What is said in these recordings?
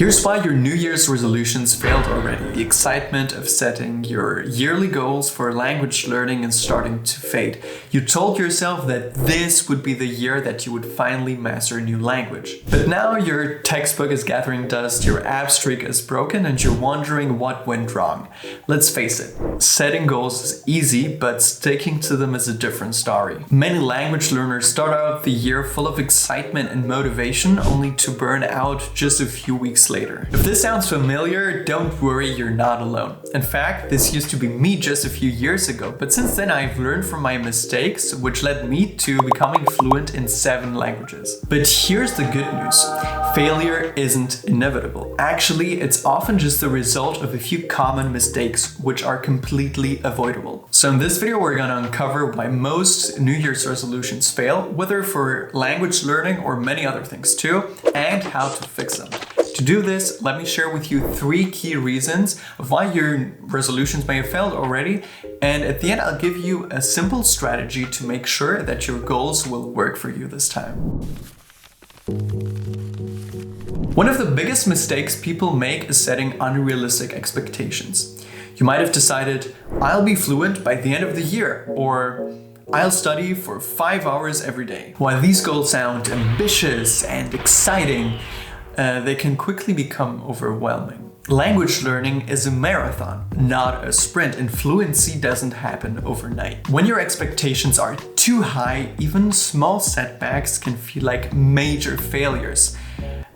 Here's why your New Year's resolutions failed already. The excitement of setting your yearly goals for language learning is starting to fade. You told yourself that this would be the year that you would finally master a new language. But now your textbook is gathering dust, your app streak is broken, and you're wondering what went wrong. Let's face it, setting goals is easy, but sticking to them is a different story. Many language learners start out the year full of excitement and motivation, only to burn out just a few weeks later. If this sounds familiar, don't worry, you're not alone. In fact, this used to be me just a few years ago, but since then I've learned from my mistakes, which led me to becoming fluent in 7 languages. But here's the good news. Failure isn't inevitable. Actually, it's often just the result of a few common mistakes, which are completely avoidable. So in this video, we're gonna uncover why most New Year's resolutions fail, whether for language learning or many other things too, and how to fix them. To do this, let me share with you 3 key reasons of why your resolutions may have failed already, and at the end I'll give you a simple strategy to make sure that your goals will work for you this time. One of the biggest mistakes people make is setting unrealistic expectations. You might have decided, I'll be fluent by the end of the year, or I'll study for 5 hours every day. While these goals sound ambitious and exciting, they can quickly become overwhelming. Language learning is a marathon, not a sprint, and fluency doesn't happen overnight. When your expectations are too high, even small setbacks can feel like major failures,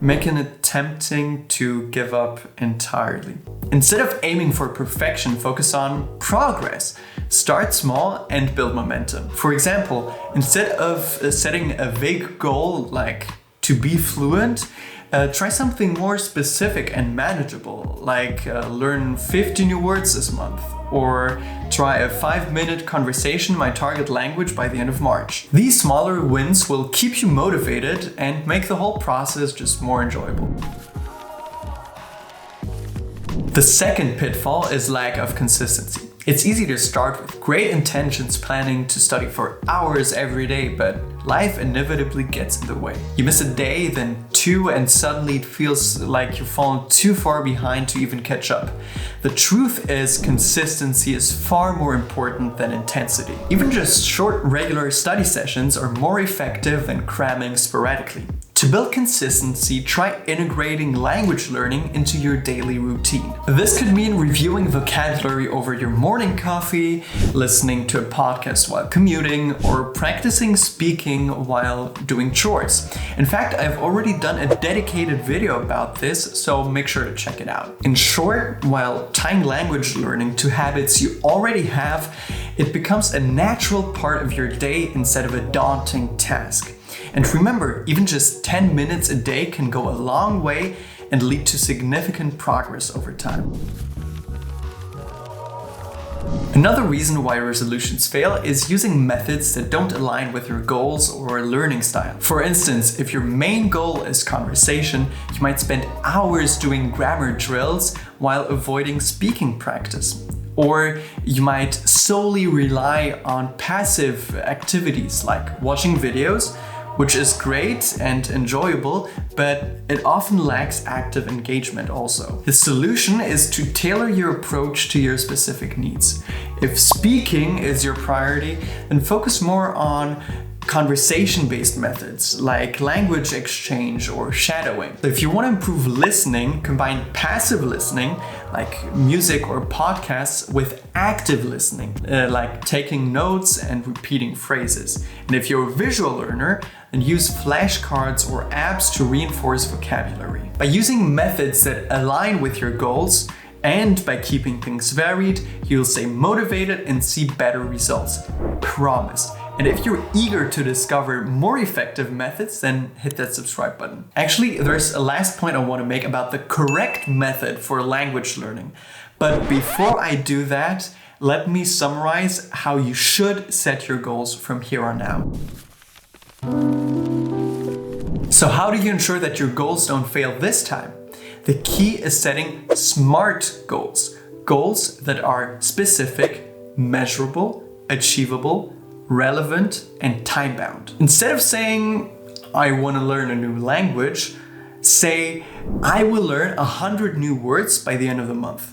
making it tempting to give up entirely. Instead of aiming for perfection, focus on progress. Start small and build momentum. For example, instead of setting a vague goal like to be fluent, try something more specific and manageable, like learn 50 new words this month, or try a 5-minute conversation in my target language by the end of March. These smaller wins will keep you motivated and make the whole process just more enjoyable. The second pitfall is lack of consistency. It's easy to start with great intentions, planning to study for hours every day, but life inevitably gets in the way. You miss a day, then 2, and suddenly it feels like you've fallen too far behind to even catch up. The truth is, consistency is far more important than intensity. Even just short, regular study sessions are more effective than cramming sporadically. To build consistency, try integrating language learning into your daily routine. This could mean reviewing vocabulary over your morning coffee, listening to a podcast while commuting, or practicing speaking while doing chores. In fact, I've already done a dedicated video about this, so make sure to check it out. In short, while tying language learning to habits you already have, it becomes a natural part of your day instead of a daunting task. And remember, even just 10 minutes a day can go a long way and lead to significant progress over time. Another reason why resolutions fail is using methods that don't align with your goals or learning style. For instance, if your main goal is conversation, you might spend hours doing grammar drills while avoiding speaking practice. Or you might solely rely on passive activities like watching videos, which is great and enjoyable, but it often lacks active engagement also. The solution is to tailor your approach to your specific needs. If speaking is your priority, then focus more on conversation-based methods like language exchange or shadowing. If you want to improve listening, combine passive listening like music or podcasts with active listening, like taking notes and repeating phrases. And if you're a visual learner, then use flashcards or apps to reinforce vocabulary. By using methods that align with your goals and by keeping things varied, you'll stay motivated and see better results. Promise. And if you're eager to discover more effective methods, then hit that subscribe button. Actually, there's a last point I want to make about the correct method for language learning. But before I do that, let me summarize how you should set your goals from here on out. So how do you ensure that your goals don't fail this time? The key is setting SMART goals. Goals that are specific, measurable, achievable, relevant, and time-bound. Instead of saying, I want to learn a new language, Say, I will learn 100 new words by the end of the month.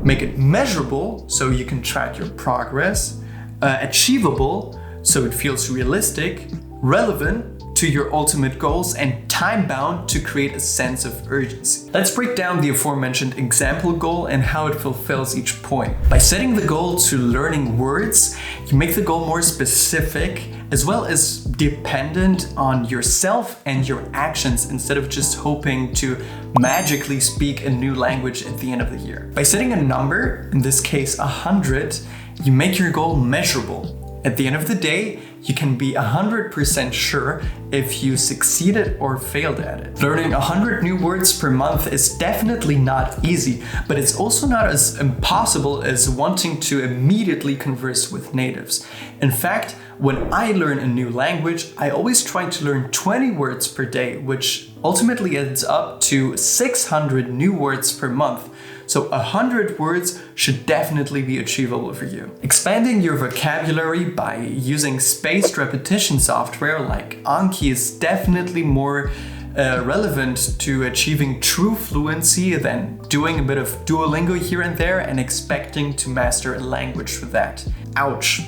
Make it measurable so you can track your progress, achievable so it feels realistic, relevant to your ultimate goals, and time-bound to create a sense of urgency. Let's break down the aforementioned example goal and how it fulfills each point. By setting the goal to learning words, you make the goal more specific as well as dependent on yourself and your actions instead of just hoping to magically speak a new language at the end of the year. By setting a number, in this case 100, you make your goal measurable. At the end of the day, you can be 100% sure if you succeeded or failed at it. Learning 100 new words per month is definitely not easy, but it's also not as impossible as wanting to immediately converse with natives. In fact, when I learn a new language, I always try to learn 20 words per day, which ultimately adds up to 600 new words per month. So 100 words should definitely be achievable for you. Expanding your vocabulary by using spaced repetition software like Anki is definitely more relevant to achieving true fluency than doing a bit of Duolingo here and there and expecting to master a language for that. Ouch.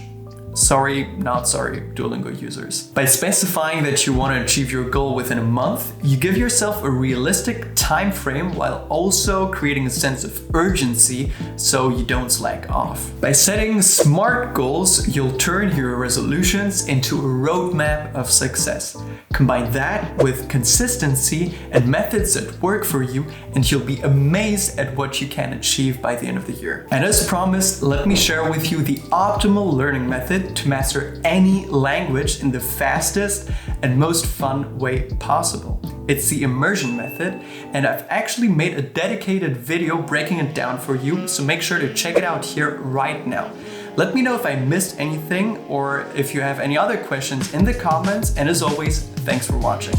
Sorry, not sorry, Duolingo users. By specifying that you want to achieve your goal within a month, you give yourself a realistic time frame while also creating a sense of urgency so you don't slack off. By setting SMART goals, you'll turn your resolutions into a roadmap of success. Combine that with consistency and methods that work for you, and you'll be amazed at what you can achieve by the end of the year. And as promised, let me share with you the optimal learning method to master any language in the fastest and most fun way possible. It's the immersion method, and I've actually made a dedicated video breaking it down for you, so make sure to check it out here right now. Let me know if I missed anything or if you have any other questions in the comments, and as always, thanks for watching.